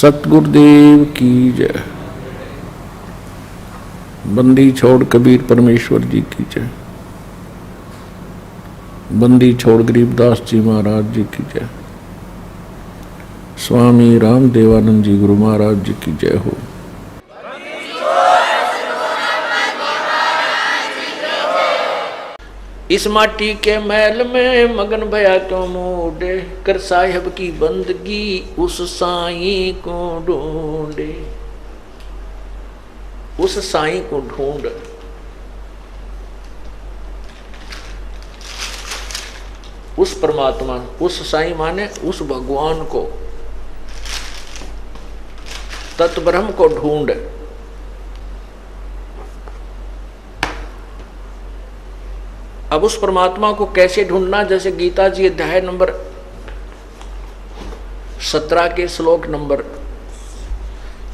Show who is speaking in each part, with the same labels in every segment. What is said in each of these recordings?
Speaker 1: सतगुरुदेव की जय। बंदी छोड़ कबीर परमेश्वर जी की जय। बंदी छोड़ गरीबदास जी महाराज जी की जय। स्वामी राम देवानंद जी गुरु महाराज जी की जय हो। इस माटी के महल में मगन भया तो मूडे, कर साहिब की बंदगी उस साईं को ढूंढे। उस साईं को ढूंढ, उस परमात्मा, उस साईं माने उस भगवान को, तत्ब्रह्म को ढूंढ। अब उस परमात्मा को कैसे ढूंढना, जैसे गीता जी अध्याय नंबर 17 के श्लोक नंबर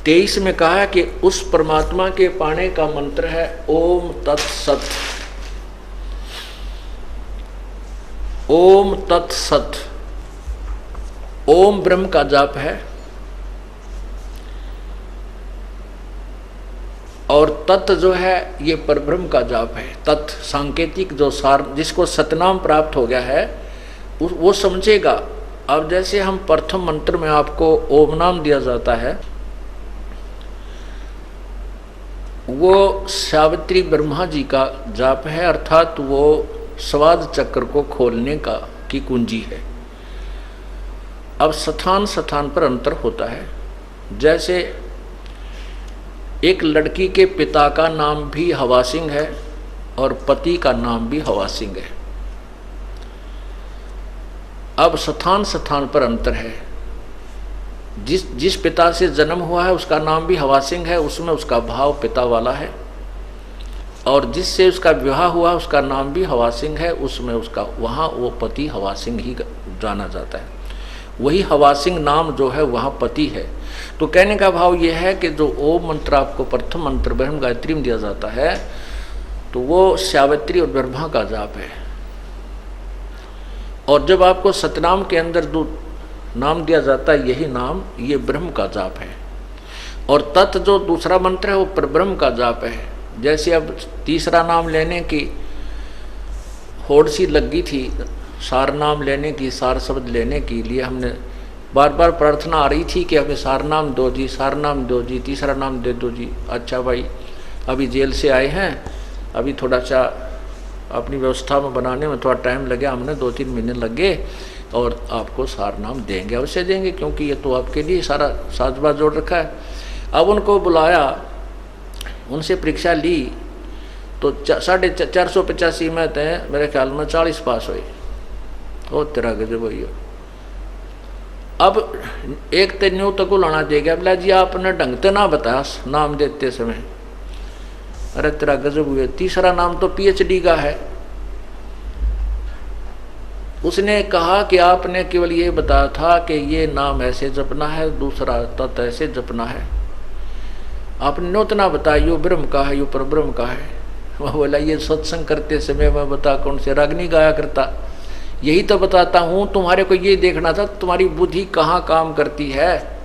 Speaker 1: 23 में कहा कि उस परमात्मा के पाने का मंत्र है ओम तत्सत। ओम तत्सत। ओम ब्रह्म का जाप है और तत् जो है ये परब्रह्म का जाप है। तत् सांकेतिक जो सार, जिसको सतनाम प्राप्त हो गया है वो समझेगा। अब जैसे हम प्रथम मंत्र में आपको ओम नाम दिया जाता है, वो सावित्री ब्रह्मा जी का जाप है, अर्थात वो स्वाद चक्र को खोलने की कुंजी है। अब स्थान स्थान पर अंतर होता है। जैसे एक लड़की के पिता का नाम भी हवा सिंह है और पति का नाम भी हवा सिंह है। अब स्थान स्थान पर अंतर है। जिस पिता से जन्म हुआ है उसका नाम भी हवा सिंह है, उसमें उसका भाव पिता वाला है, और जिससे उसका विवाह हुआ उसका नाम भी हवा सिंह है, उसमें उसका वहाँ वो पति हवा सिंह ही जाना जाता है। वही हवा सिंह नाम जो है वहाँ पति है। तो कहने का भाव यह है कि जो ओम मंत्र आपको प्रथम मंत्र ब्रह्म गायत्री में दिया जाता है तो वो सावित्री और ब्रह्मा का जाप है। और जब आपको सतनाम के अंदर जो नाम दिया जाता है यही नाम ये ब्रह्म का जाप है। और तत् जो दूसरा मंत्र है वो परब्रह्म का जाप है। जैसे अब तीसरा नाम लेने की होड़ सी लगी थी, सार नाम लेने की, सार शब्द लेने के लिए हमने बार बार प्रार्थना आ रही थी कि हमें सार नाम दो जी, सार नाम दो जी, तीसरा नाम दे दो जी। अच्छा भाई, अभी जेल से आए हैं, अभी थोड़ा सा अपनी व्यवस्था में बनाने में थोड़ा टाइम लगे, हमने 2-3 महीने लगे, और आपको सार नाम देंगे, अवश्य देंगे, क्योंकि ये तो आपके लिए सारा साजबाज जोड़ रखा है। अब उनको बुलाया, उनसे परीक्षा ली तो 485 में थे, मेरे ख्याल में 40 पास हुए। ओ तेरा गजब भैया। अब एक तेन्यू तक लाना देगा, बोला जी आपने ढंग से ना बताया नाम देते समय। अरे तेरा गजब हुए, तीसरा नाम तो PhD का है। उसने कहा कि आपने केवल ये बताया था कि ये नाम ऐसे जपना है, दूसरा तत् ऐसे जपना है, आपने उतना बताया यो ब्रह्म का है, यो परब्रह्म का है। वह बोला ये सत्संग करते समय मैं बता कौन से रागनी गाया करता, यही तो बताता हूँ। तुम्हारे को ये देखना था तुम्हारी बुद्धि कहाँ काम करती है।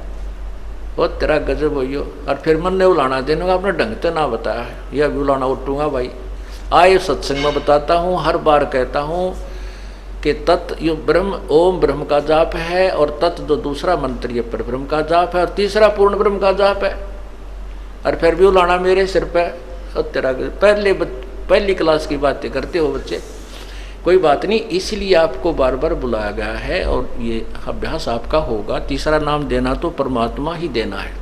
Speaker 1: वो तेरा गजब हो। और फिर मन ने उलाना देने का, आपने ढंग से ना बताया है, यह भी उलाना उठूंगा भाई। आए सत्संग में बताता हूँ, हर बार कहता हूँ कि तत् यो ब्रह्म ओम ब्रह्म का जाप है, और तत् जो दूसरा मंत्र ये पर ब्रह्म का जाप है, और तीसरा पूर्ण ब्रह्म का जाप है। और फिर भी उलाना मेरे सिर पे। और तेरा पहली क्लास की बातें करते हो बच्चे, कोई बात नहीं, इसलिए आपको बार बार बुलाया गया है और ये अभ्यास आपका होगा। तीसरा नाम देना तो परमात्मा ही देना है,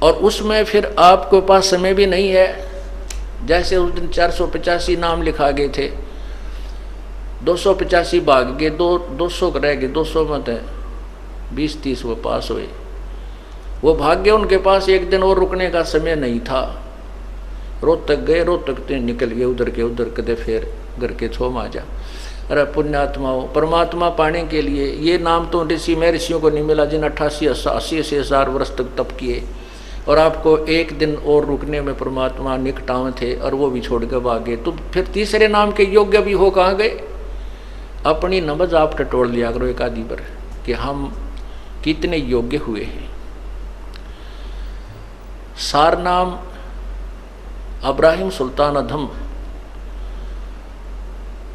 Speaker 1: और उसमें फिर आपके पास समय भी नहीं है। जैसे उस दिन 485 नाम लिखा गए थे, 285 भाग गए, 200 रह गए, 200 में थे 20-30 वो पास हुए, वो भाग्य उनके पास एक दिन और रुकने का समय नहीं था। रोहतक गए, रोहतक तो निकल गए उधर के उधर, कदे फिर घर के छो माजा। अरे पुण्यात्माओं, परमात्मा पाने के लिए ये नाम तो ऋषि महर्षियों को नहीं मिला जिन 88-80 हजार वर्ष तक तप किए, और आपको एक दिन और रुकने में परमात्मा निकटाव थे और वो भी छोड़ के भागे। तो फिर तीसरे नाम के योग्य भी हो कहाँ गए। अपनी नमज आप टटोल लिया करो एक आदि पर कि हम कितने योग्य हुए हैं। सार नाम इब्राहिम सुल्तान अधम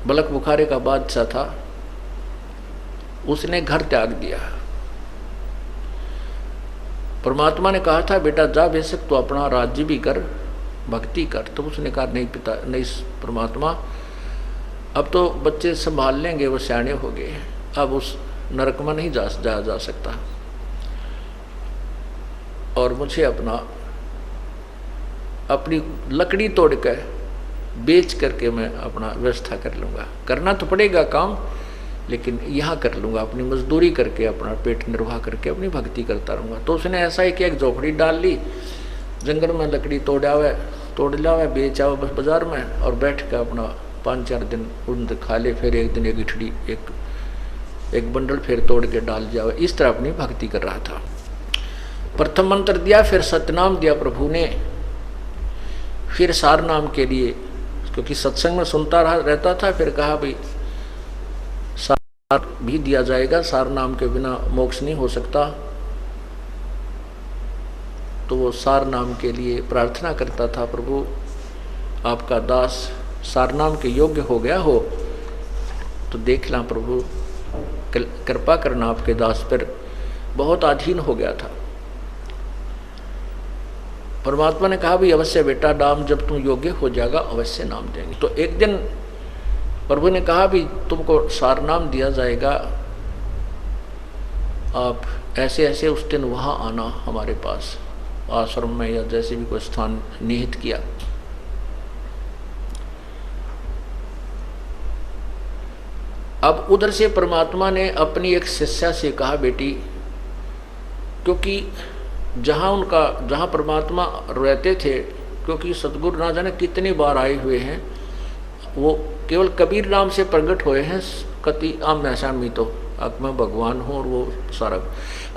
Speaker 1: बलख बुखारे का बादशाह था, उसने घर त्याग दिया। परमात्मा ने कहा था बेटा जा बेशक तो अपना राज्य भी कर, भक्ति कर। तो उसने कहा नहीं पिता, नहीं परमात्मा, अब तो बच्चे संभाल लेंगे, वो सियाने हो गए, अब उस नरक में नहीं जा सकता, और मुझे अपनी लकड़ी तोड़ कर बेच करके मैं अपना व्यवस्था कर लूँगा। करना तो पड़ेगा काम, लेकिन यहाँ कर लूँगा, अपनी मजदूरी करके अपना पेट निर्वाह करके अपनी भक्ति करता रहूँगा। तो उसने ऐसा ही किया, एक झोपड़ी डाल ली, जंगल में लकड़ी तोड़ लावे बेच आओ बस बाजार में, और बैठ कर अपना 5-4 दिन उन खा ले, फिर एक दिन एक इठड़ी एक बंडल फिर तोड़ के डाल जावे। इस तरह अपनी भक्ति कर रहा था। प्रथम मंत्र दिया, फिर सतनाम दिया प्रभु ने, फिर सार नाम के लिए, क्योंकि सत्संग में सुनता रहता था, फिर कहा भाई सार भी दिया जाएगा, सार नाम के बिना मोक्ष नहीं हो सकता। तो वो सार नाम के लिए प्रार्थना करता था, प्रभु आपका दास सार नाम के योग्य हो गया हो तो देख ला प्रभु, कृपा करना आपके दास पर, बहुत अधीन हो गया था। परमात्मा ने कहा भी अवश्य बेटा, नाम जब तुम योग्य हो जाएगा अवश्य नाम देंगे। तो एक दिन प्रभु ने कहा भी तुमको सार नाम दिया जाएगा, आप ऐसे ऐसे उस दिन वहाँ आना हमारे पास आश्रम में, या जैसे भी कोई स्थान निहित किया। अब उधर से परमात्मा ने अपनी एक शिष्या से कहा बेटी, क्योंकि जहाँ परमात्मा रहते थे, क्योंकि सतगुरु ना जाने कितनी बार आए हुए हैं, वो केवल कबीर नाम से प्रकट हुए हैं, कति आम ऐसा मी तो अब मैं भगवान हूँ, और वो सारा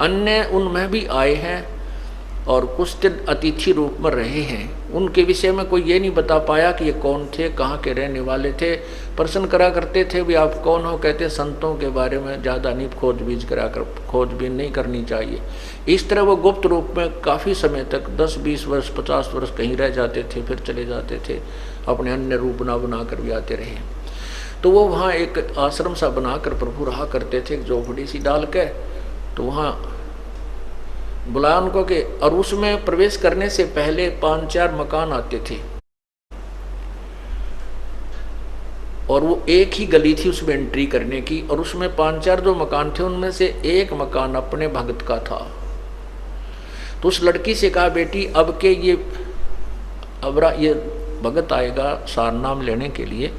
Speaker 1: अन्य उनमें भी आए हैं, और कुछ दिन अतिथि रूप में रहे हैं। उनके विषय में कोई ये नहीं बता पाया कि ये कौन थे, कहाँ के रहने वाले थे। प्रश्न करा करते थे भी आप कौन हो, कहते संतों के बारे में ज़्यादा नहीं खोजबीन नहीं करनी चाहिए। इस तरह वो गुप्त रूप में काफ़ी समय तक 10, 20 वर्ष, 50 वर्ष कहीं रह जाते थे, फिर चले जाते थे, अपने अन्य रूप बना कर भी आते रहे। तो वो वहाँ एक आश्रम सा बनाकर प्रभु रहा करते थे, एक झोपड़ी सी डाल के। तो वहाँ बुलाया उनको के, और उसमें प्रवेश करने से पहले 5-4 मकान आते थे, और वो एक ही गली थी उसमें एंट्री करने की, और उसमें 5-4 जो मकान थे उनमें से एक मकान अपने भगत का था। तो उस लड़की से कहा बेटी अब के ये भगत आएगा सार नाम लेने के लिए,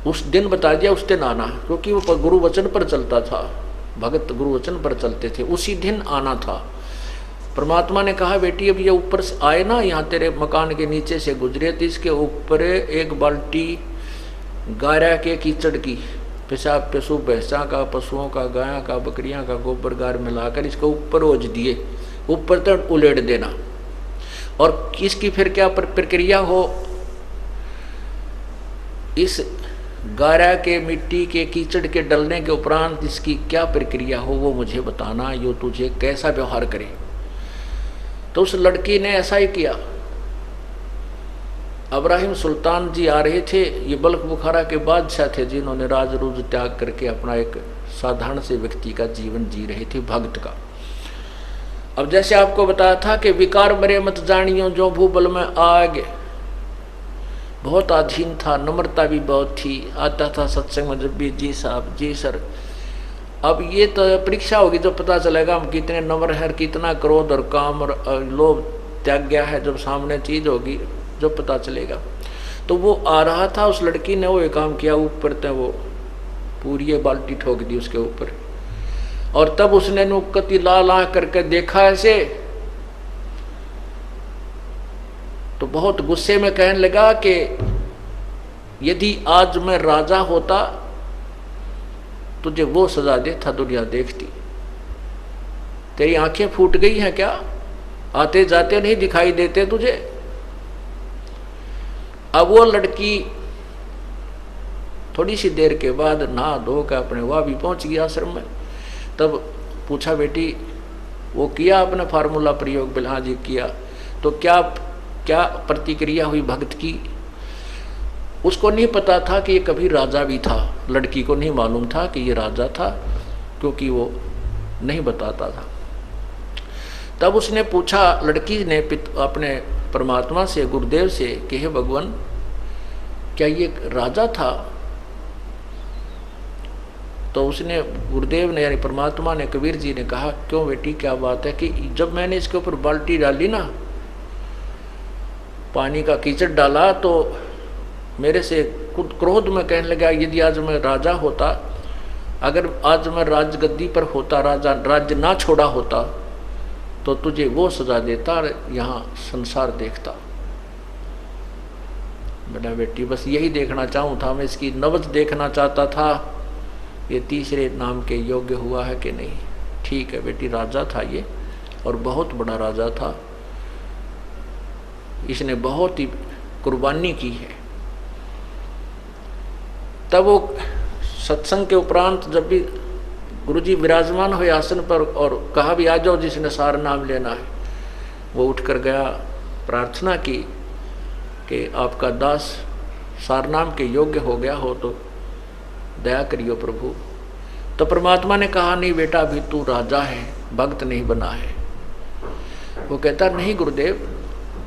Speaker 1: उस दिन बता दिया, उस दिन आना, क्योंकि वो गुरु वचन पर चलता था, भगत गुरु वचन पर चलते थे, उसी दिन आना था। परमात्मा ने कहा बेटी अब ये ऊपर से आए ना, यहाँ तेरे मकान के नीचे से गुजरे, तो इसके ऊपर एक बाल्टी गारा के कीचड़ की, पेशाब पशु भैंसा का, पशुओं का, गायों का, बकरियां का गोबर गार मिलाकर इसके ऊपर ओझ दिए, ऊपर तक उलेट देना। और इसकी फिर क्या प्रक्रिया हो, इस गारा के मिट्टी के कीचड़ के डलने के उपरांत इसकी क्या प्रक्रिया हो वो मुझे बताना, यो तुझे कैसा व्यवहार करे। तो उस लड़की ने ऐसा ही किया। इब्राहिम सुल्तान जी आ रहे थे, ये बल्ख बुखारा के बादशाह थे, जिन्होंने राज रूज त्याग करके अपना एक साधारण से व्यक्ति का जीवन जी रहे थे, भक्त का। अब जैसे आपको बताया था कि विकार मरे मत जानियो जो भूबल में आग, बहुत अधीन था, नम्रता भी बहुत थी, आता था सत्संग में जब भी जी साहब जी सर। अब ये तो परीक्षा होगी जब पता चलेगा हम कितने नम्र हैं, कितना क्रोध और काम और लोभ त्याग गया है, जब सामने चीज होगी जो पता चलेगा। तो वो आ रहा था, उस लड़की ने वो एक काम किया, ऊपर तक वो पूरी बाल्टी ठोक दी उसके ऊपर, और तब उसने नुक्कती ला ला करके देखा ऐसे, तो बहुत गुस्से में कहने लगा कि यदि आज मैं राजा होता तुझे वो सजा देता दुनिया देखती। तेरी आंखें फूट गई हैं क्या, आते जाते नहीं दिखाई देते तुझे। अब वो लड़की थोड़ी सी देर के बाद नहा धो कर अपने वहाँ भी पहुंच गई आश्रम में। तब पूछा बेटी वो किया आपने फार्मूला प्रयोग? बोले हाँ जी किया। तो क्या क्या प्रतिक्रिया हुई भक्त की? उसको नहीं पता था कि ये कभी राजा भी था, लड़की को नहीं मालूम था कि ये राजा था, क्योंकि वो नहीं बताता था। तब उसने पूछा, लड़की ने अपने परमात्मा से, गुरुदेव से कि हे भगवान क्या ये राजा था? तो उसने, गुरुदेव ने यानी परमात्मा ने, कबीर जी ने कहा क्यों बेटी क्या बात है कि जब मैंने इसके ऊपर बाल्टी डाली ना, पानी का कीचड़ डाला, तो मेरे से खुद क्रोध में कहने लगा यदि आज मैं राजा होता, अगर आज मैं राजगद्दी पर होता, राज्य ना छोड़ा होता तो तुझे वो सजा देता और यहाँ संसार देखता। बेटा बेटी बस यही देखना चाहूँ था मैं, इसकी नब्ज देखना चाहता था, ये तीसरे नाम के योग्य हुआ है कि नहीं। ठीक है बेटी, राजा था ये, और बहुत बड़ा राजा था, इसने बहुत ही कुर्बानी की है। तब वो सत्संग के उपरांत जब भी गुरुजी विराजमान हुए आसन पर और कहा भी आ जाओ जिसने सार नाम लेना है, वो उठकर गया, प्रार्थना की कि आपका दास सार नाम के योग्य हो गया हो तो दया करियो प्रभु। तो परमात्मा ने कहा नहीं बेटा अभी तू राजा है, भक्त नहीं बना है। वो कहता नहीं गुरुदेव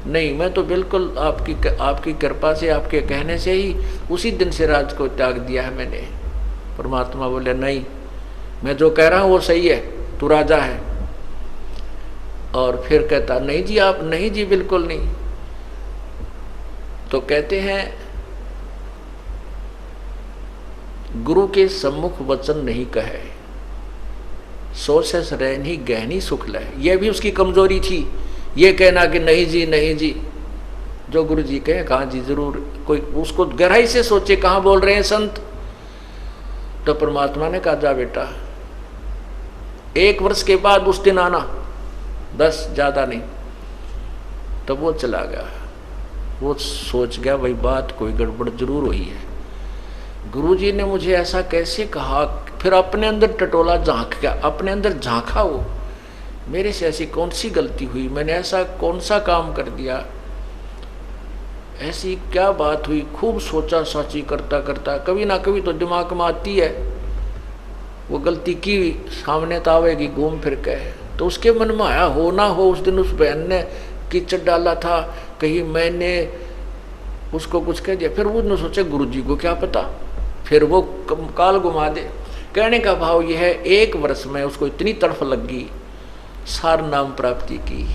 Speaker 1: नहीं, मैं तो बिल्कुल आपकी कृपा से, आपके कहने से ही उसी दिन से राज को त्याग दिया है मैंने। परमात्मा बोले नहीं, मैं जो कह रहा हूँ वो सही है, तू राजा है। और फिर कहता नहीं जी आप, नहीं जी बिल्कुल नहीं। तो कहते हैं गुरु के सम्मुख वचन नहीं कहे, सोच से रहनी गहनी सुख लय। यह भी उसकी कमजोरी थी, ये कहना कि नहीं जी नहीं जी, जो गुरु जी कहे कहाँ जी जरूर, कोई उसको गहराई से सोचे कहाँ बोल रहे हैं संत। तो परमात्मा ने कहा जा बेटा 1 वर्ष के बाद उस दिन आना, 10 ज्यादा नहीं। तब वो चला गया, वो सोच गया भाई बात कोई गड़बड़ जरूर हुई है, गुरुजी ने मुझे ऐसा कैसे कहा। फिर अपने अंदर टटोला झांक गया, अपने अंदर झांका वो, मेरे से ऐसी कौन सी गलती हुई, मैंने ऐसा कौन सा काम कर दिया, ऐसी क्या बात हुई। खूब सोचा साची करता करता, कभी ना कभी तो दिमाग में आती है वो गलती की, सामने तो आवेगी घूम फिर के। तो उसके मन में आया हो ना हो उस दिन उस बहन ने कीचड़ डाला था, कहीं मैंने उसको कुछ कह दिया। फिर उसने सोचा गुरुजी को क्या पता, फिर वो काल घुमा दे। कहने का भाव यह है 1 वर्ष में उसको इतनी तड़फ लगी, सार नाम प्राप्ति की,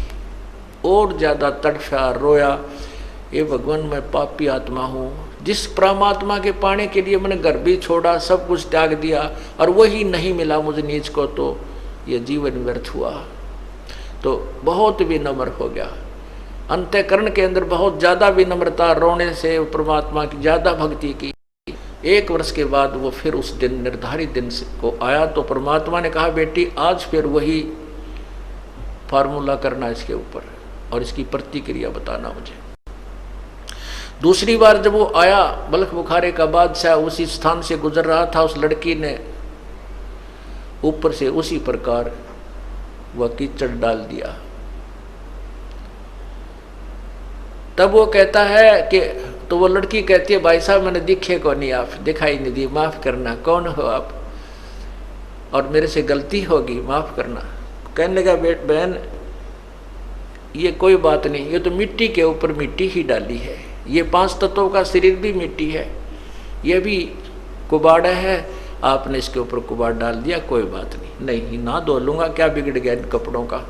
Speaker 1: और ज्यादा तड़फा, रोया, ये भगवान मैं पापी आत्मा हूँ, जिस परमात्मा के पाने के लिए मैंने घर भी छोड़ा, सब कुछ त्याग दिया, और वही नहीं मिला मुझे नीच को, तो ये जीवन व्यर्थ हुआ। तो बहुत विनम्र हो गया, अंतःकरण के अंदर बहुत ज्यादा विनम्रता, रोने से परमात्मा की ज्यादा भक्ति की। 1 वर्ष के बाद वो फिर उस दिन निर्धारित दिन को आया, तो परमात्मा ने कहा बेटी आज फिर वही फार्मूला करना इसके ऊपर, और इसकी प्रतिक्रिया बताना मुझे। दूसरी बार जब वो आया, बल्ख बुखारे का बादशाह उसी स्थान से गुजर रहा था, उस लड़की ने ऊपर से उसी प्रकार वह कीचड़ डाल दिया। तब वो कहता है कि, तो वो लड़की कहती है भाई साहब मैंने दिखे को नहीं, आप दिखाई नहीं दी, माफ करना, कौन हो आप, और मेरे से गलती होगी, माफ करना। कहने लगा बहन ये कोई बात नहीं, ये तो मिट्टी के ऊपर मिट्टी ही डाली है, ये 5 तत्वों का शरीर भी मिट्टी है, ये भी कुबाड़ा है, आपने इसके ऊपर कुबाड़ डाल दिया, कोई बात नहीं, नहीं ना धो लूंगा, क्या बिगड़ गया इन कपड़ों का।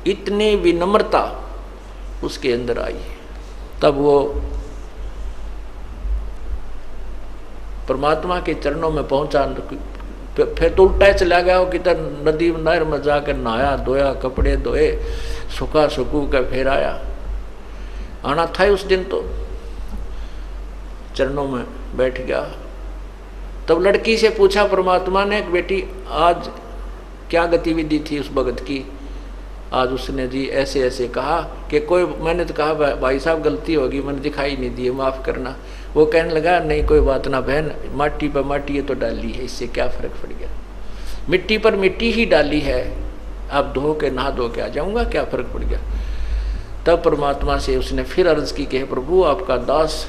Speaker 1: इतनी विनम्रता उसके अंदर आई। तब वो परमात्मा के चरणों में पहुंचा, फिर तो उल्टा चला गया वो, किधर नदी नहर में जाकर नहाया धोया, कपड़े धोए, सुखा सुकू का फिर आया। आना था उस दिन, तो चरणों में बैठ गया। तब लड़की से पूछा परमात्मा ने बेटी आज क्या गतिविधि थी उस भगत की। आज उसने जी ऐसे ऐसे कहा कि कोई, मैंने तो कहा भाई साहब गलती होगी, मैंने दिखाई नहीं दी, माफ़ करना। वो कहने लगा नहीं कोई बात ना बहन, माटी पर माटी ये तो डाली है, इससे क्या फर्क पड़ गया। मिट्टी पर मिट्टी ही डाली है, अब धो के नहा धो के आ जाऊंगा, क्या फर्क पड़ गया। तब परमात्मा से उसने फिर अर्ज की कि प्रभु आपका दास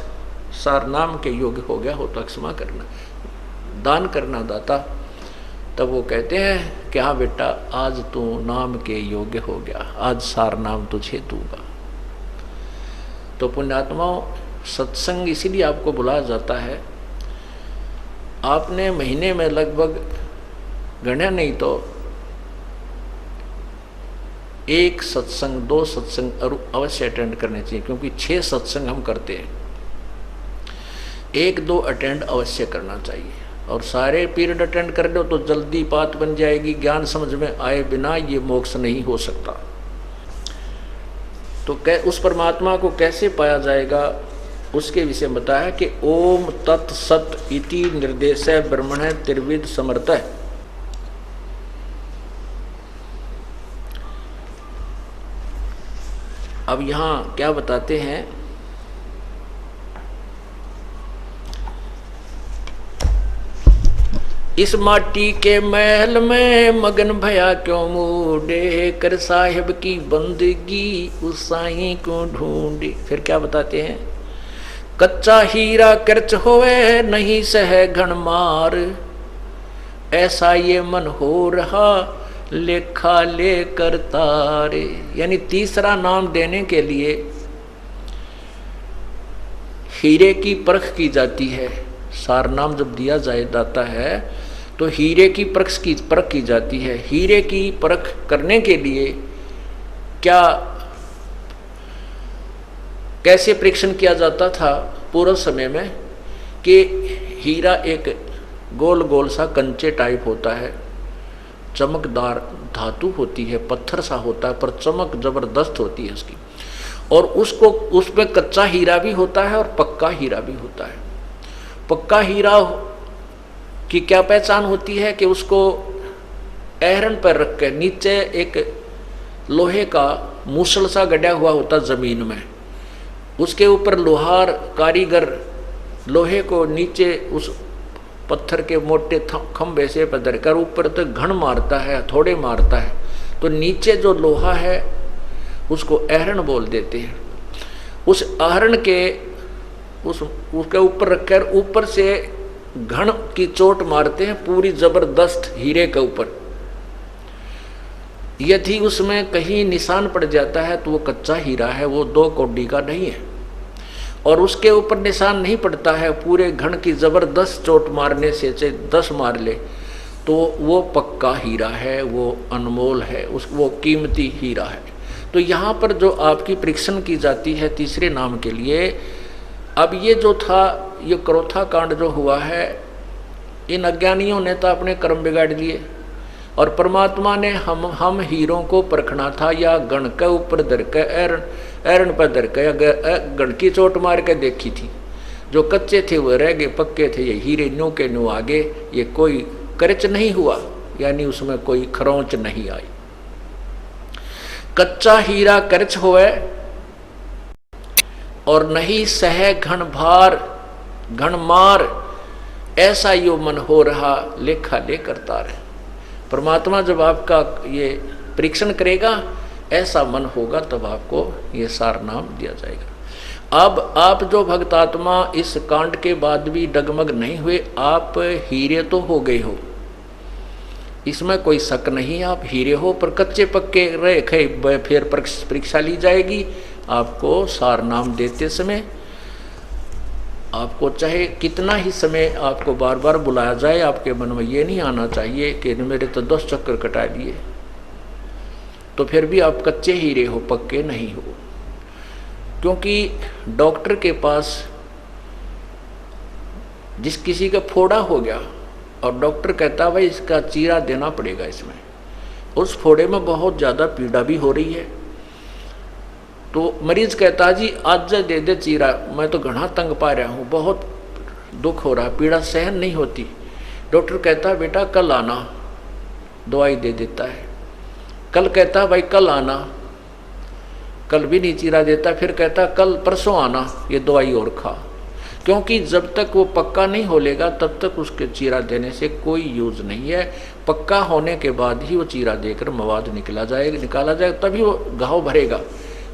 Speaker 1: सार नाम के योग्य हो गया हो तो क्षमा करना, दान करना दाता। तब वो कहते हैं कि हाँ बेटा आज तू नाम के योग्य हो गया, आज सार नाम तुझे दूंगा। तो पुण्यात्माओं, सत्संग इसीलिए आपको बुलाया जाता है। आपने महीने में लगभग गणना नहीं तो 1 सत्संग 2 सत्संग अवश्य अटेंड करने चाहिए, क्योंकि 6 सत्संग हम करते हैं, 1-2 अटेंड अवश्य करना चाहिए। और सारे पीरियड अटेंड कर लो तो जल्दी बात बन जाएगी, ज्ञान समझ में आए बिना ये मोक्ष नहीं हो सकता। तो उस परमात्मा को कैसे पाया जाएगा उसके विषय बताया कि ओम तत् सत इति निर्देश ब्रह्मण त्रिविध समर्थ। अब यहाँ क्या बताते हैं, इस माटी के महल में मगन भया क्यों मूडे, कर साहिब की बंदगी उस साईं को ढूंढे। फिर क्या बताते हैं, कच्चा हीरा कर्च होवे नहीं सह घन मार, ऐसा ये मन हो रहा लेखा लेकर तारे। यानी तीसरा नाम देने के लिए हीरे की परख की जाती है। सार नाम जब दिया जाता है तो हीरे की परख की जाती है। हीरे की परख करने के लिए क्या कैसे परीक्षण किया जाता था पूर्व समय में, कि हीरा एक गोल गोल सा कंचे टाइप होता है, चमकदार धातु होती है, पत्थर सा होता है पर चमक जबरदस्त होती है उसकी, और उसको उसमें कच्चा हीरा भी होता है और पक्का हीरा भी होता है। पक्का हीरा की क्या पहचान होती है कि उसको एहरन पर रख के नीचे एक लोहे का मूसल सा गड़ा हुआ होता जमीन में, उसके ऊपर लोहार कारीगर लोहे को नीचे उस पत्थर के मोटे खंभे से पधर कर ऊपर तक घन मारता है, थोड़े मारता है, तो नीचे जो लोहा है उसको एहरन बोल देते हैं। उस आहरण के उसके ऊपर रखकर ऊपर से घन की चोट मारते हैं पूरी जबरदस्त हीरे के ऊपर। यदि उसमें कहीं निशान पड़ जाता है तो वो कच्चा हीरा है, वो 2 कौड़ी का नहीं है। और उसके ऊपर निशान नहीं पड़ता है, पूरे घन की जबरदस्त चोट मारने से 10 मार ले तो वो पक्का हीरा है, वो अनमोल है, वो कीमती हीरा है। तो यहाँ पर जो आपकी परीक्षण की जाती है तीसरे नाम के लिए, अब ये जो था ये क्रोथा कांड जो हुआ है, इन अज्ञानियों ने तो अपने कर्म बिगाड़ लिए, और परमात्मा ने हम हीरों को परखना था या गण के ऊपर धर के एरन पर धर के गण की चोट मार के देखी थी। जो कच्चे थे वो रह गए, पक्के थे ये हीरे न्यू के न्यू आगे, ये कोई करच नहीं हुआ, यानी उसमें कोई खरोंच नहीं आई। कच्चा हीरा करच होवे और नहीं सह घन भार घन मार, ऐसा यो मन हो रहा लेखा लेकर तार। परमात्मा जब आपका ये परीक्षण करेगा ऐसा मन होगा तब आपको ये सार नाम दिया जाएगा। अब आप जो भक्तात्मा इस कांड के बाद भी डगमग नहीं हुए, आप हीरे तो हो गए हो, इसमें कोई शक नहीं, आप हीरे हो, पर कच्चे पक्के रहे फिर परीक्षा ली जाएगी। आपको सार नाम देते समय आपको चाहे कितना ही समय आपको बार बार बुलाया जाए, आपके मन में ये नहीं आना चाहिए कि मेरे तो 10 चक्कर कटा लिए, तो फिर भी आप कच्चे हीरे हो, पक्के नहीं हो। क्योंकि डॉक्टर के पास जिस किसी का फोड़ा हो गया और डॉक्टर कहता भाई इसका चीरा देना पड़ेगा, इसमें उस फोड़े में बहुत ज़्यादा पीड़ा भी हो रही है, तो मरीज कहता जी आज दे दे चीरा, मैं तो घना तंग पा रहा हूँ, बहुत दुख हो रहा, पीड़ा सहन नहीं होती। डॉक्टर कहता बेटा कल आना, दवाई दे देता है। कल कहता भाई कल आना, कल भी नहीं चीरा देता, फिर कहता कल परसों आना, ये दवाई और खा। क्योंकि जब तक वो पक्का नहीं हो लेगा तब तक उसके चीरा देने से कोई यूज नहीं है। पक्का होने के बाद ही वो चीरा देकर मवाद निकाला जाएगा, तभी वो घाव भरेगा।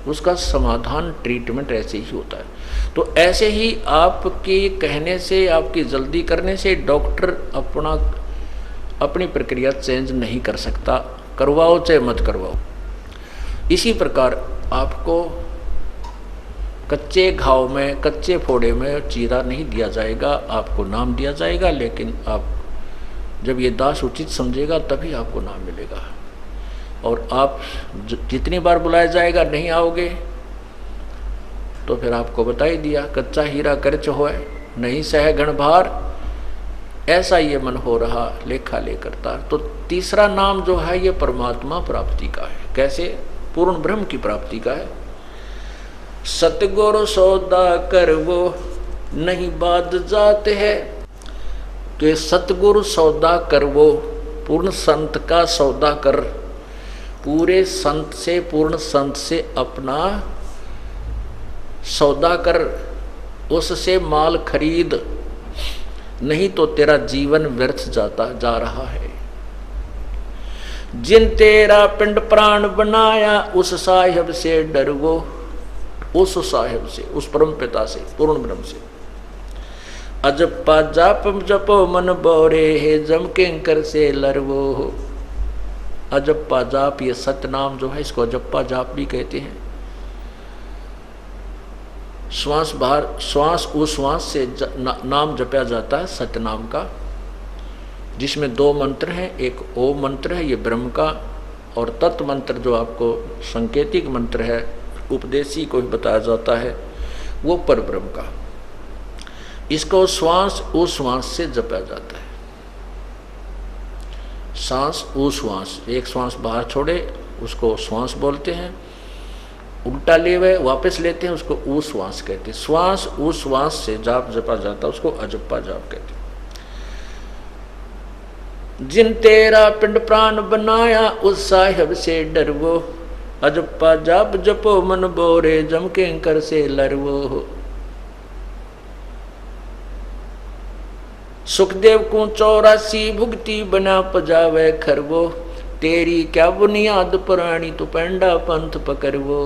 Speaker 1: उसका समाधान ट्रीटमेंट ऐसे ही होता है। तो ऐसे ही आपके कहने से, आपकी जल्दी करने से डॉक्टर अपनी प्रक्रिया चेंज नहीं कर सकता, करवाओ चाहे मत करवाओ। इसी प्रकार आपको कच्चे घाव में, कच्चे फोड़े में चीरा नहीं दिया जाएगा, आपको नाम दिया जाएगा। लेकिन आप जब ये दास उचित समझेगा तभी आपको नाम मिलेगा। और आप जितनी बार बुलाया जाएगा नहीं आओगे तो फिर आपको बता ही दिया, कच्चा हीरा करच होए नहीं सह गण भार, ऐसा ये मन हो रहा लेखा लेकर तार। तो तीसरा नाम जो है ये परमात्मा प्राप्ति का है। कैसे? पूर्ण ब्रह्म की प्राप्ति का है। सतगुरु सौदा कर वो नहीं बाद जात है। तो ये सतगुरु सौदा कर वो, पूर्ण संत का सौदा कर, पूरे संत से, पूर्ण संत से अपना सौदा कर, उससे माल खरीद, नहीं तो तेरा जीवन व्यर्थ जाता जा रहा है। जिन तेरा पिंड प्राण बनाया उस साहिब से डर वो, उस साहिब से, उस परम पिता से, पूर्ण ब्रह्म से। अजप्पा जाप जपो मन बोरे है जम किंकर से लरवो। अजप्पा जाप, ये सतनाम जो है इसको अजप्पा जाप भी कहते हैं। श्वास बाहर, श्वास उश्वास से नाम जपया जाता है सतनाम का, जिसमें दो मंत्र हैं। एक ओम मंत्र है ये ब्रह्म का, और तत्व मंत्र जो आपको संकेतिक मंत्र है, उपदेशी को भी बताया जाता है, वो पर ब्रह्म का। इसको श्वास उश्वास से जपया जाता है। सांस उश्वास, एक श्वास बाहर छोड़े उसको श्वास बोलते हैं, उल्टा ले हुए वापस लेते हैं उसको उश्वास कहते हैं। श्वास उश्वास से जाप जपा जाता है उसको अजप्पा जाप कहते हैं। जिन तेरा पिंड प्राण बनाया उस साहिब से डरवो, अजप्पा जाप जपो मन बोरे जम किंकर से लरवो। सुखदेव को 84 भुगती बना पजावे खरवो, तेरी क्या बुनियाद पुरानी तू पेंडा पंथ पकड़वो।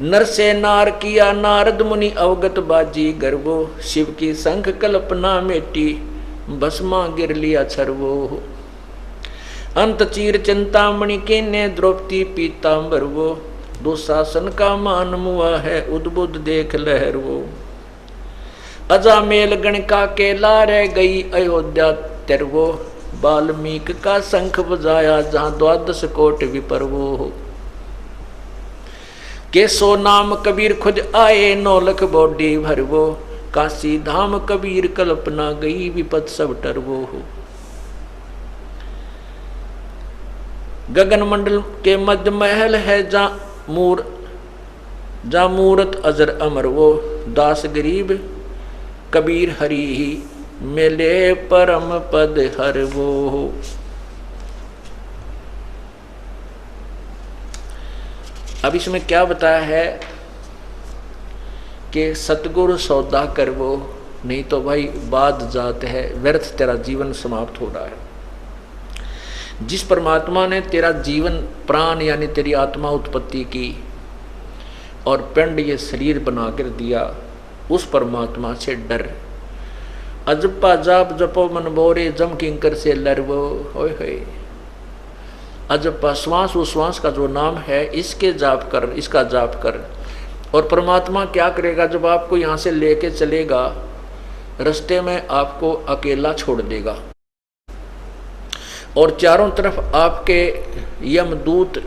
Speaker 1: नर से नार किया नारद मुनि अवगत बाजी गर्वो, शिव की संख कल्पना मेटी भस्मा गिर लिया छरवो। अंत चीर चिंतामणि के ने द्रौपदी पीतांबर वो, दुशासन का मान मुआ है उद्बुद्ध देख लहर वो। अजामेल गणिका के लारे गई अयोध्या तेरवो, वाल्मीकि का शंख बजाया जहां 12 कोट विपरवो। केसो नाम कबीर खुद आए 9 लाख बॉडी भरवो, काशी धाम कबीर कल्पना गई विपत सब टरवो। गगन मंडल के मध्य महल है जा मूरत अजर अमर वो, दास गरीब कबीर हरि ही मिले परम पद हर वो। अब इसमें क्या बताया है कि सतगुरु सौदा कर वो, नहीं तो भाई बाद जात है, व्यर्थ तेरा जीवन समाप्त हो रहा है। जिस परमात्मा ने तेरा जीवन प्राण यानी तेरी आत्मा उत्पत्ति की और पिंड ये शरीर बना कर दिया, उस परमात्मा से डर। अजप्पा जाप जपो मन बोरे जम किंकर से लरवो। होय होय, अजप्पा श्वास उश्वास का जो नाम है इसके जाप कर, इसका जाप कर। और परमात्मा क्या करेगा, जब आपको यहाँ से लेके चलेगा रास्ते में आपको अकेला छोड़ देगा और चारों तरफ आपके यमदूत,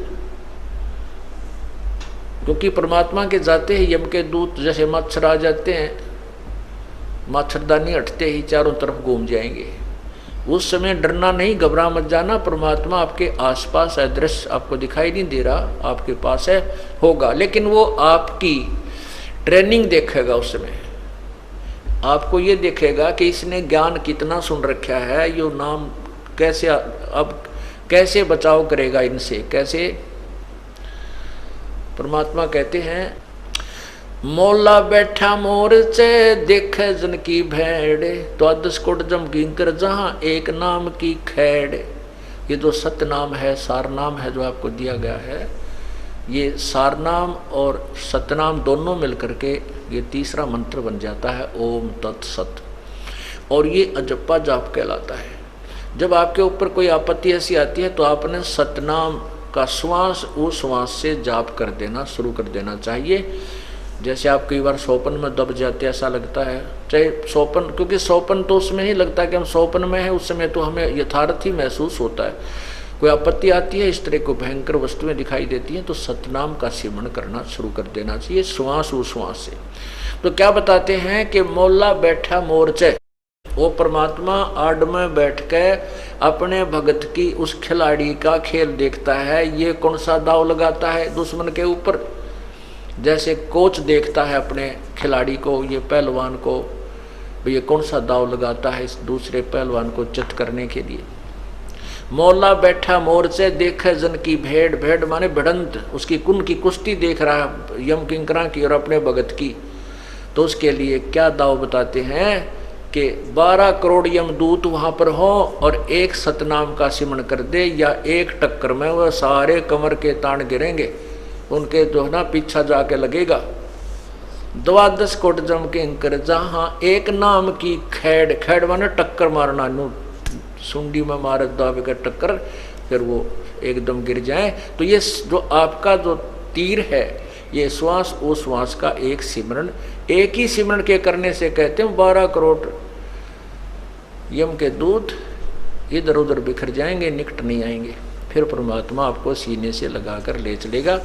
Speaker 1: क्योंकि परमात्मा के जाते ही यम के दूत जैसे मच्छर आ जाते हैं, मच्छरदानी हटते ही चारों तरफ घूम जाएंगे। उस समय डरना नहीं, घबरा मत जाना, परमात्मा आपके आसपास है, दृश्य आपको दिखाई नहीं दे रहा, आपके पास है, होगा, लेकिन वो आपकी ट्रेनिंग देखेगा। उस समय आपको ये देखेगा कि इसने ज्ञान कितना सुन रखा है, यो नाम कैसे, अब कैसे बचाव करेगा इनसे, कैसे। परमात्मा कहते हैं मोला बैठा मोरचे देखे जन की भेड़, तो 10 कोट जम किंकर जहां एक नाम की खैड़। ये जो सतनाम है, सारनाम है जो आपको दिया गया है, ये सारनाम और सतनाम दोनों मिलकर के ये तीसरा मंत्र बन जाता है ओम तत्सत। और ये अजप्पा जाप कहलाता है। जब आपके ऊपर कोई आपत्ति ऐसी आती है तो आपने सतनाम का श्वास उस श्वास से जाप कर देना शुरू कर देना चाहिए। जैसे आप कई बार सोपन में दब जाते ऐसा लगता है, चाहे सोपन, क्योंकि सोपन तो उसमें ही लगता है कि हम सोपन में हैं, उस समय तो हमें यथार्थ ही महसूस होता है। कोई आपत्ति आती है, इस तरह को भयंकर वस्तुएं दिखाई देती हैं, तो सतनाम का सिमरण करना शुरू कर देना चाहिए श्वास उस श्वास से। तो क्या बताते हैं कि मोला बैठा मोरचे, वो परमात्मा आड़ में बैठ के अपने भगत की उस खिलाड़ी का खेल देखता है। ये कौन सा दाव लगाता है दुश्मन के ऊपर, जैसे कोच देखता है अपने खिलाड़ी को, ये पहलवान को, ये कौन सा दाव लगाता है इस दूसरे पहलवान को चित करने के लिए। मोला बैठा मोरचे देखे जन की भेड़, भेड़ माने भिड़ंत, उसकी कुन की कुश्ती देख रहा है यम किंकरा की और अपने भगत की। तो उसके लिए क्या दाव बताते हैं कि 12 करोड़ यमदूत वहां पर हो और एक सतनाम का सिमरण कर दे, या एक टक्कर में वह सारे कमर के तान गिरेंगे, उनके जो है ना पीछा जाके लगेगा। 12 कोट जम के इंकर जहां एक नाम की खैड़, खैड़ माने टक्कर मारना, नू सुंडी में मारे दावे का टक्कर, फिर वो एकदम गिर जाए। तो ये जो आपका जो तीर है, ये श्वास वो श्वास का एक सिमरण, एक ही सिमरण के करने से कहते हैं 12 करोड़ यम के दूत इधर उधर बिखर जाएंगे, निकट नहीं आएंगे, फिर परमात्मा आपको सीने से लगाकर ले चलेगा।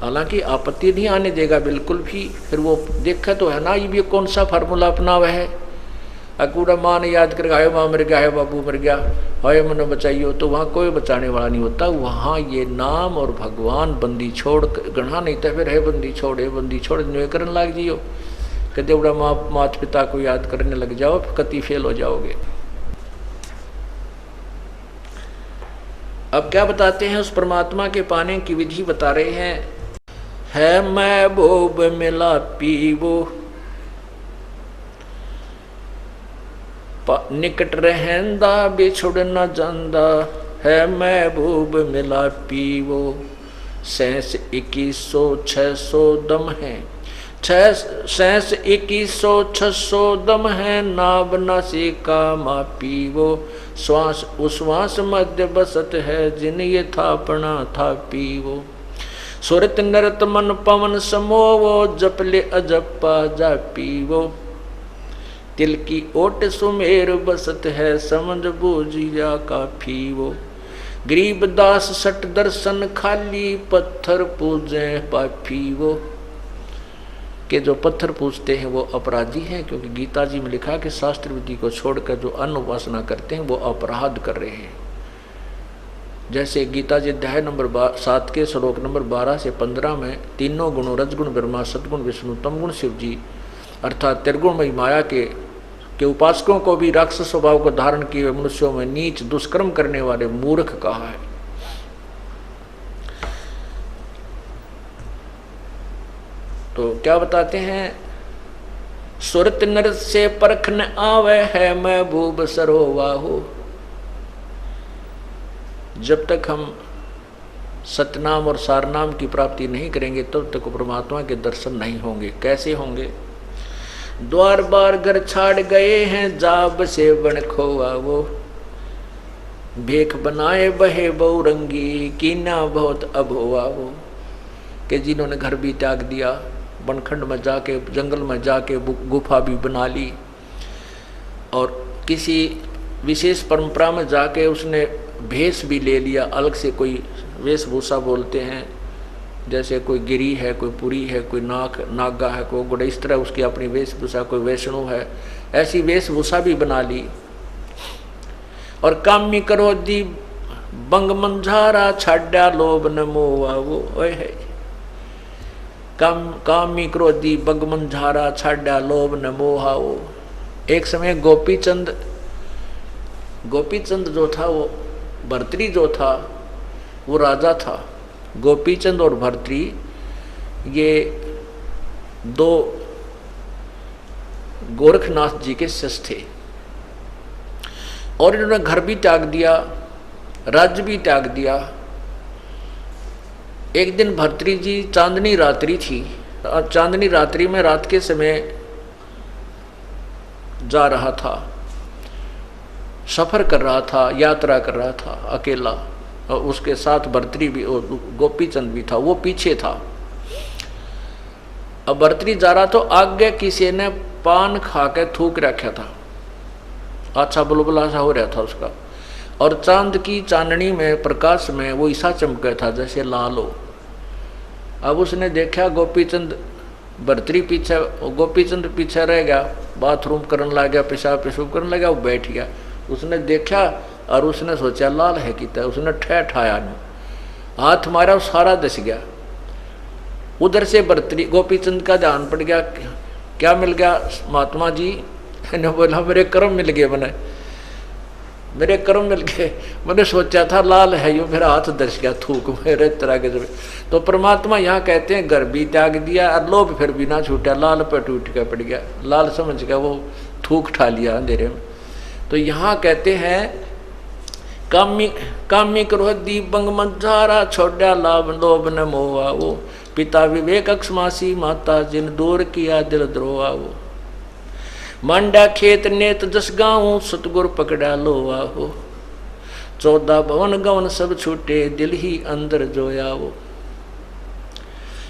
Speaker 1: हालांकि आपत्ति नहीं आने देगा बिल्कुल भी। फिर वो देखा तो है ना, ये भी कौन सा फार्मूला अपना हुआ है, अकूड़ा माँ ने याद कर हाय माँ मर गया, हाय बाबू मर गया, हाय मन बचाइयो, तो वहाँ कोई बचाने वाला नहीं होता। वहाँ ये नाम और भगवान बंदी छोड़ गढ़ा नहीं था, फिर है बंदी छोड़, है बंदी छोड़ न्यू करने लग जियो, कहते उड़ा माता पिता को याद करने लग जाओ, कति फेल हो जाओगे। अब क्या बताते हैं, उस परमात्मा के पाने की विधि बता रहे हैं। है महबूब मिला पीवो, निकट रहंदा बिछुड़ न जांदा, है महबूब मिला पीवो। 2100-600 दम है, 2100-600 दम है, नाभ नासिका मा पीवो। श्वास उश्वास मध्य बसत है, जिन ये थापना था पीवो। सुरत नरत मन पवन समोवो, जपले अजप्पा जा पीवो। तिल की ओट सुमेर बसत है, समझ बूझिया काफी वो। गरीब दास सट दर्शन खाली, पत्थर पूजे पापी वो। के जो पत्थर पूजते हैं वो अपराधी हैं, क्योंकि गीता जी में लिखा कि शास्त्र विधि को छोड़कर जो अन्न उपासना करते हैं वो अपराध कर रहे हैं। जैसे गीता जी अध्याय नंबर 7 के श्लोक नंबर 12 से 15 में तीनों गुणों रजगुण ब्रह्मा, सदगुण विष्णु, तमगुण शिव जी अर्थात त्रिगुणमयी माया के उपासकों को भी राक्षस स्वभाव को धारण किए हुए मनुष्यों में नीच दुष्कर्म करने वाले मूर्ख कहा है। तो क्या बताते हैं, सुरत नर से परख न आवे है, महबूब सरोवाहो। जब तक हम सतनाम और सारनाम की प्राप्ति नहीं करेंगे तब तक परमात्मा के दर्शन नहीं होंगे। कैसे होंगे? द्वार बार घर छाड़ गए हैं, जाब से बन खोआ वो। भेख बनाए बहे बहुरंगी, कीना बहुत अभोआ वो। कि जिन्होंने घर भी त्याग दिया, बनखंड में जाके जंगल में जाके गुफा भी बना ली, और किसी विशेष परंपरा में जाके उसने भेष भी ले लिया, अलग से कोई वेशभूषा बोलते हैं, जैसे कोई गिरी है, कोई पुरी है, कोई नागा है, कोई गुड़, इस तरह उसकी अपनी वेशभूषा, कोई वैष्णु है, ऐसी वेशभूषा भी बना ली। और कामी करो दी बंग मंझारा, छाड्या लोभ न मोवा वो है। कामी क्रोधी बंग मंझारा, छाड्या लोभ न मोहा वो। एक समय गोपीचंद जो था, वो भर्तृ जो था वो राजा था। गोपीचंद और भर्तृ ये दो गोरखनाथ जी के शिष्य थे और इन्होंने घर भी त्याग दिया, राज्य भी त्याग दिया। एक दिन भर्तृ जी, चांदनी रात्रि थी, चांदनी रात्रि में रात के समय जा रहा था, सफर कर रहा था, यात्रा कर रहा था अकेला, और उसके साथ भर्तृ भी, गोपीचंद भी था, वो पीछे था। अब भर्तृ जा रहा तो आगे किसी ने पान खा के थूक रखा था, अच्छा बुलबुला सा हो रहा था उसका, और चांद की चांदनी में, प्रकाश में वो ऐसा चमका था जैसे लाल हो। अब उसने देखा गोपीचंद, भर्तृ पीछे, गोपीचंद पीछे रह गया, बाथरूम करने लग गया, पेशाब पेशाब करने लगा, वो बैठ गया। उसने देखा और उसने सोचा लाल है कितना, उसने ठहठाया, हाथ मारा, सारा दस गया। उधर से भर्तृ, गोपीचंद का ध्यान पड़ गया, क्या मिल गया महात्मा जी ने बोला मेरे कर्म मिल गए, मेरे कर्म मिल गए, मैंने सोचा था लाल है, यूँ मेरा हाथ दर्श गया थूक मेरे तरह के। तो परमात्मा यहाँ कहते हैं घर भी त्याग दिया और लोभ फिर भी ना छूटा, लाल पर टूट के पड़ गया, लाल समझ गया, वो थूक ठा लिया अंधेरे में। तो यहाँ कहते हैं कामी क्रोधी बंग मझारा, छोड़ा लाभ लोभ न मोहा, वो पिता विवेक अक्षमासी, माता जिन दूर किया दिल द्रोहा, वो मांडा खेत नेत जस गाँव, सतगुर पकड़ा लोवा, हो 14 भवन गवन सब छूटे, दिल ही अंदर जोया, वो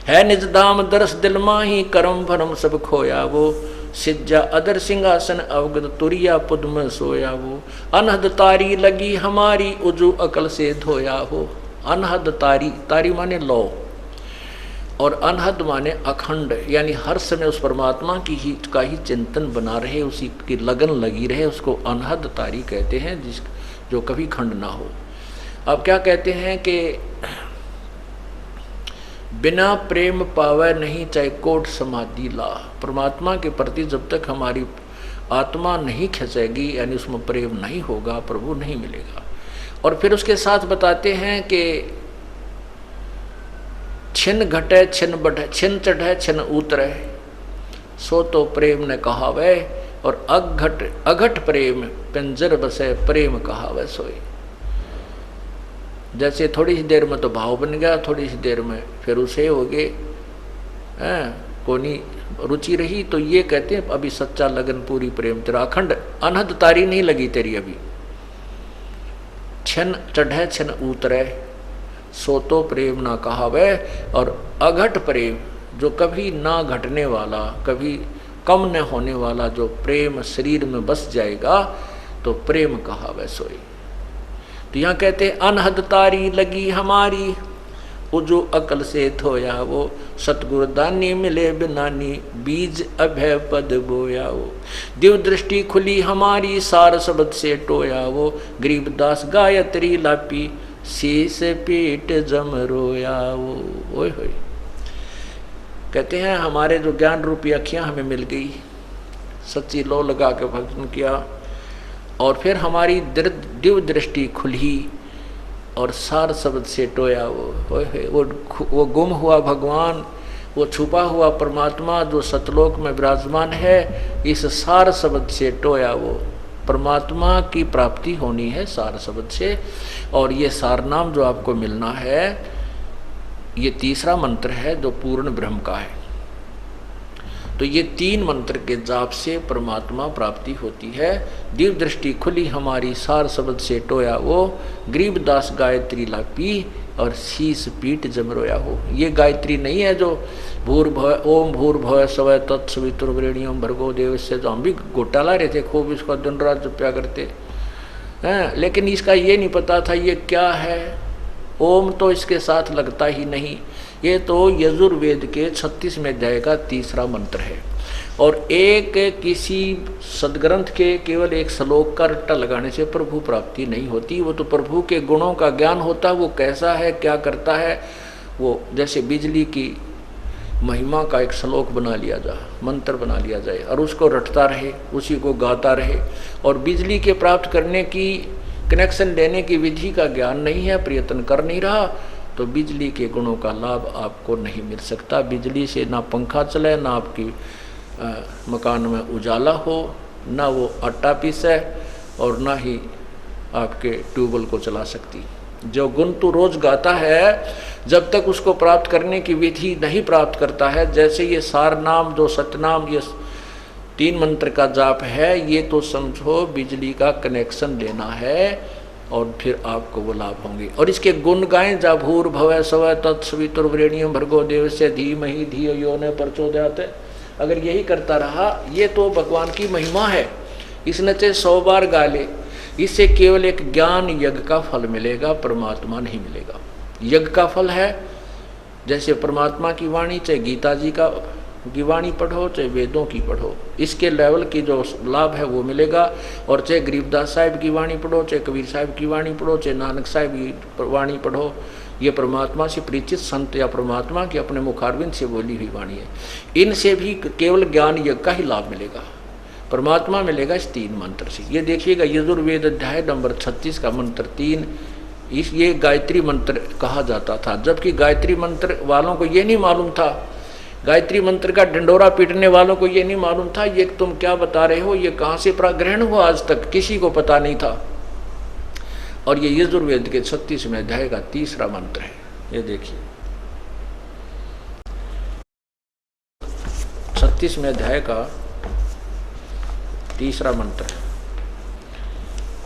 Speaker 1: है निज धाम दरस दिल माही, कर्म भरम सब खोया, वो सिज्जा अदर सिंहासन अवगत तुरिया पुद में सोया, वो अनहद तारी लगी हमारी, उजू अकल से धोया, हो अनहद तारी, तारी माने लो, और अनहद माने अखंड, यानी हर समय उस परमात्मा की ही का ही चिंतन बना रहे, उसी की लगन लगी रहे, उसको अनहद तारी कहते हैं, जिस जो कभी खंड ना हो। अब क्या कहते हैं कि बिना प्रेम पावे नहीं चाहे कोट समाधि ला, परमात्मा के प्रति जब तक हमारी आत्मा नहीं खिंचेगी, यानी उसमें प्रेम नहीं होगा, प्रभु नहीं मिलेगा। और फिर उसके साथ बताते हैं कि छिन घटे छिन बढ़े, छिन चढ़े छिन उतरे, सो तो प्रेम ने कहावे, और अघट प्रेम पिंजर बसे, प्रेम कहावे सोई। जैसे थोड़ी सी देर में तो भाव बन गया, थोड़ी सी देर में फिर उसे हो गए, कोनी रुचि रही, तो ये कहते हैं अभी सच्चा लगन पूरी प्रेम तेरा, अखंड अनहद तारी नहीं लगी तेरी अभी। छिन चढ़े छिन उतरे, सो तो प्रेम ना कहावे, और अघट प्रेम जो कभी ना घटने वाला, कभी कम न होने वाला, जो प्रेम शरीर में बस जाएगा, तो प्रेम कहावे सोई। तो यहाँ कहते अनहद तारी लगी हमारी, उजो अकल से धोया, वो सतगुरु दानी मिले बिनानी, बीज अभय पद बोया, वो दिव्य दृष्टि खुली हमारी, सार शब्द से टोया, वो गरीबदास गायत्री लापी, शीस पीठ जम रोया, वो ओए होए। कहते हैं हमारे जो ज्ञान रूपी अखियां हमें मिल गई, सच्ची लो लगा के भजन किया, और फिर हमारी दिव्य दृष्टि खुली और सार शब्द से टोया, वो गुम हुआ भगवान, वो छुपा हुआ परमात्मा जो सतलोक में विराजमान है, इस सार शब्द से टोया, वो परमात्मा की प्राप्ति होनी है सार शब्द से। और ये सार नाम जो आपको मिलना है, ये तीसरा मंत्र है जो पूर्ण ब्रह्म का है। तो ये 3 मंत्र के जाप से परमात्मा प्राप्ति होती है। दिव्य दृष्टि खुली हमारी, सार शब्द से टोया, वो गरीबदास गायत्री लापी, और शीस पीठ जमरोया, हो। ये गायत्री नहीं है जो भूर्भुवः ओम भूर्भुवः स्वः तत्सवितुर्वरेण्यं भर्गो देवस्य, जो हम भी घोटाला रहे थे, खूब इसका दिन रात जप्या करते हैं, लेकिन इसका ये नहीं पता था ये क्या है। ओम तो इसके साथ लगता ही नहीं, ये तो यजुर्वेद के 36वें अध्याय का तीसरा मंत्र है, और एक किसी सदग्रंथ के केवल एक श्लोक का रट्टा लगाने से प्रभु प्राप्ति नहीं होती। वो तो प्रभु के गुणों का ज्ञान होता है, वो कैसा है, क्या करता है। वो जैसे बिजली की महिमा का एक श्लोक बना लिया जाए, मंत्र बना लिया जाए, और उसको रटता रहे, उसी को गाता रहे। और बिजली के प्राप्त करने की, कनेक्शन लेने की विधि का ज्ञान नहीं है, प्रयत्न कर नहीं रहा, तो बिजली के गुणों का लाभ आपको नहीं मिल सकता। बिजली से ना पंखा चले, ना आपकी मकान में उजाला हो, ना वो आटा पीसे और ना ही आपके ट्यूबवेल को चला सकती। जो गुण तू रोज गाता है, जब तक उसको प्राप्त करने की विधि नहीं प्राप्त करता है, जैसे ये सार नाम, जो सतनाम, ये 3 मंत्र का जाप है, ये तो समझो बिजली का कनेक्शन लेना है और फिर आपको वो लाभ होंगे। और इसके गुण गाएं, जा भूर भवः स्वः तत्सवितुर्वरेण्यं भर्गो देवस्य धीमहि धियो यो न प्रचोदयात्। अगर यही करता रहा, ये तो भगवान की महिमा है, इसने चाहे 100 बार गा ले, इससे केवल एक ज्ञान यज्ञ का फल मिलेगा, परमात्मा नहीं मिलेगा। यज्ञ का फल है जैसे परमात्मा की वाणी, चाहे गीता जी की वाणी पढ़ो, चाहे वेदों की पढ़ो, इसके लेवल की जो लाभ है वो मिलेगा। और चाहे गरीबदास साहिब की वाणी पढ़ो, चाहे कबीर साहिब की वाणी पढ़ो, चाहे नानक साहिब की वाणी पढ़ो, ये परमात्मा से परिचित संत या परमात्मा की अपने मुखारविंद से बोली हुई वाणी है। इनसे भी केवल ज्ञान यज्ञ का ही लाभ मिलेगा, परमात्मा मिलेगा इस 3 मंत्र से। ये देखिएगा, यजुर्वेद अध्याय नंबर 36 का मंत्र 3, ये गायत्री मंत्र कहा जाता था, जबकि गायत्री मंत्र वालों को ये नहीं मालूम था, गायत्री मंत्र का डंडोरा पीटने वालों को ये नहीं मालूम था, ये तुम क्या बता रहे हो, ये कहाँ से ग्रहण हुआ, आज तक किसी को पता नहीं था। और ये यजुर्वेद के 36वें अध्याय का 3रा मंत्र है। ये देखिए 36वें अध्याय का 3रा मंत्र,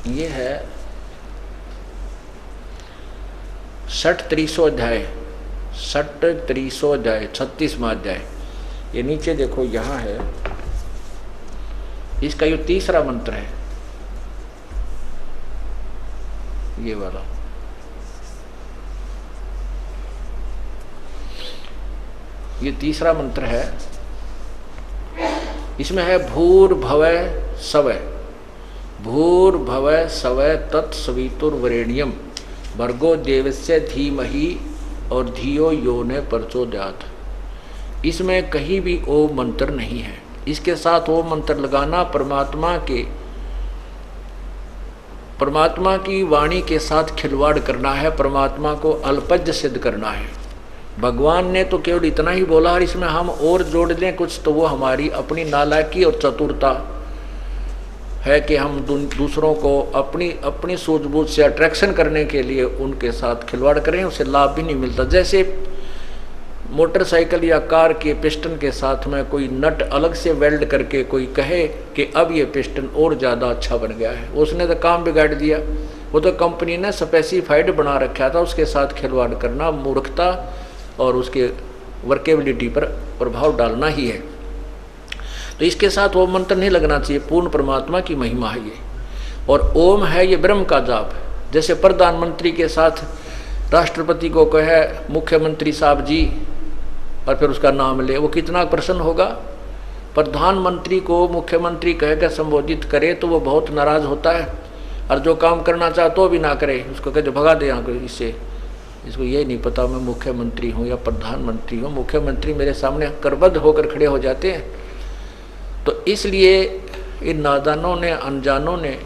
Speaker 1: ये है 63वां अध्याय, 63वां अध्याय, 36वां अध्याय। ये नीचे देखो, यहाँ है, इसका ये 3रा मंत्र है, ये वाला। ये 3रा मंत्र है, इसमें है भूर्भुवः स्वः, भूर्भुवः स्वः तत्सवितुर्वरेण्यं भर्गो देवस्य धीमहि और धियो यो न प्रचोदयात्। इसमें कहीं भी ओम मंत्र नहीं है, इसके साथ ओम मंत्र लगाना परमात्मा की वाणी के साथ खिलवाड़ करना है, परमात्मा को अल्पज्य सिद्ध करना है। भगवान ने तो केवल इतना ही बोला, और इसमें हम और जोड़ दें कुछ तो वो हमारी अपनी नालायकी और चतुरता है कि हम दूसरों को अपनी सूझबूझ से अट्रैक्शन करने के लिए उनके साथ खिलवाड़ करें, उसे लाभ भी नहीं मिलता। जैसे मोटरसाइकिल या कार के पिस्टन के साथ में कोई नट अलग से वेल्ड करके कोई कहे कि अब ये पिस्टन और ज़्यादा अच्छा बन गया है, उसने तो काम बिगाड़ दिया। वो तो कंपनी ने स्पेसिफाइड बना रखा था, उसके साथ खिलवाड़ करना मूर्खता और उसके वर्केबिलिटी पर प्रभाव डालना ही है। तो इसके साथ ओम मंत्र नहीं लगना चाहिए, पूर्ण परमात्मा की महिमा है ये। और ओम है ये ब्रह्म का जाप। जैसे प्रधानमंत्री के साथ राष्ट्रपति को कहे मुख्यमंत्री साहब जी और फिर उसका नाम ले, वो कितना प्रसन्न होगा। प्रधानमंत्री को मुख्यमंत्री कह कर संबोधित करे तो वो बहुत नाराज होता है, और जो काम करना चाहे तो भी ना करे, उसको कहे भगा दे यहाँ को, इसको ये नहीं पता मैं मुख्यमंत्री हूँ या प्रधानमंत्री हूँ। मुख्यमंत्री मेरे सामने करबद्ध होकर खड़े हो जाते हैं। तो इसलिए इन नादानों ने, अनजानों ने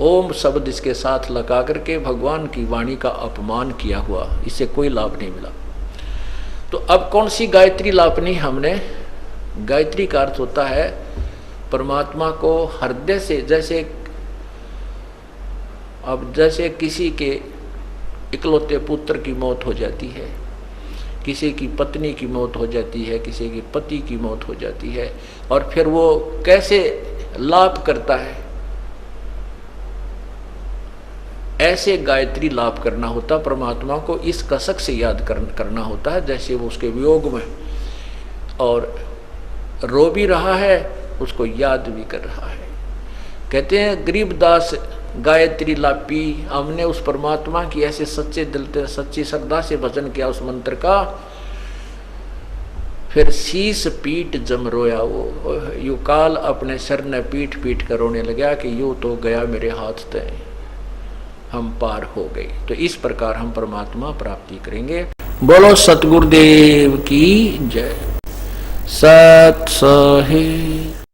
Speaker 1: ओम शब्द इसके साथ लगा करके भगवान की वाणी का अपमान किया हुआ, इससे कोई लाभ नहीं मिला। तो अब कौन सी गायत्री लापनी हमने? गायत्री का अर्थ होता है परमात्मा को हृदय से, जैसे किसी के इकलौते पुत्र की मौत हो जाती है, किसी की पत्नी की मौत हो जाती है, किसी की पति की मौत हो जाती है, और फिर वो कैसे लाप करता है, ऐसे गायत्री लाप करना होता। परमात्मा को इस कसक से याद करना होता है, जैसे वो उसके वियोग में और रो भी रहा है, उसको याद भी कर रहा है। कहते हैं गरीबदास गायत्री लापी, हमने उस परमात्मा की ऐसे सच्चे दिल से, सच्ची श्रद्धा से भजन किया उस मंत्र का, फिर शीस पीट जम रोया वो, यू काल अपने सर ने पीट पीट कर रोने लगा कि यूँ तो गया मेरे हाथ तय, हम पार हो गए। तो इस प्रकार हम परमात्मा प्राप्ति करेंगे। बोलो सतगुरुदेव की जय। सत सहे।